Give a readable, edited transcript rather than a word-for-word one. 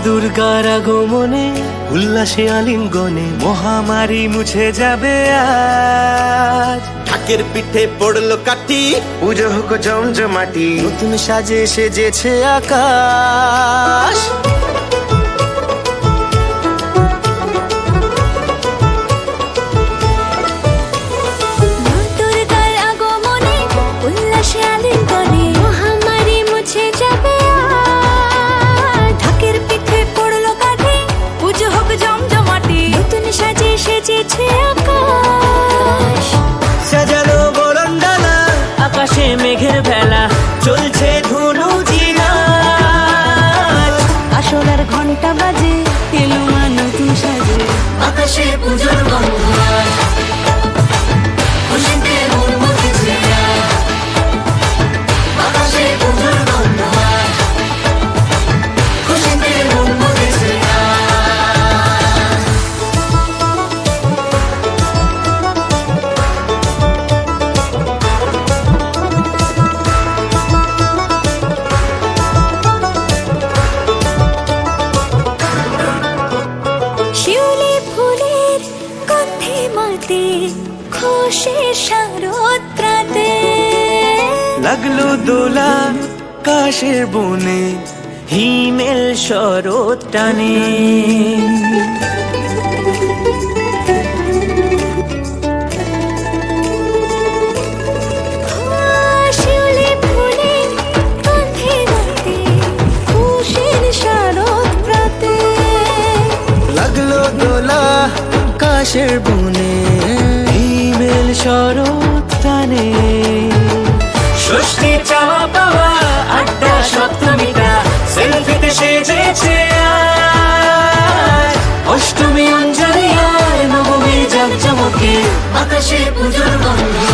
দুর্গার আগমনে উল্লাসে আলিঙ্গনে মহামারী মুছে যাবে আজ। ঢাকের পিঠে পড়লো কাঠি, পুজো হোক জমজমাটি, নতুন সাজে সেজেছে আকাশ। সাজানো বরণডালা, আকাশে মেঘের ভেলা, চলছে ধনু জিনাজ। আসলার ঘন্টা বাজে, এলো মা নতুন সাজে, আকাশে পুজোর গন্ধ আজ, খুশিতে মন মতেছে আজ। আকাশে পুজোর গন্ধ আজ, খুশিতে মন মতেছে আজ। শিউলি ফুলের গন্ধে মাতে, খুশির শারদরাতে। লাগলো দোলা কাশের বনে, হিমেল শরৎ টানে। শিউলি ফুলের গন্ধে মাতে, খুশির শারদরাতে। লাগলো দোলা কাশের বনে, হিমেল শরৎ টানে। ষষ্ঠী চাওয়া পাওয়া আড্ডা সপ্তমীটা, সেলফিতে সেজেছে আজ। অষ্টমী অঞ্জলি আর নবমী জাকজমকে, আকাশে পুজোর গন্ধ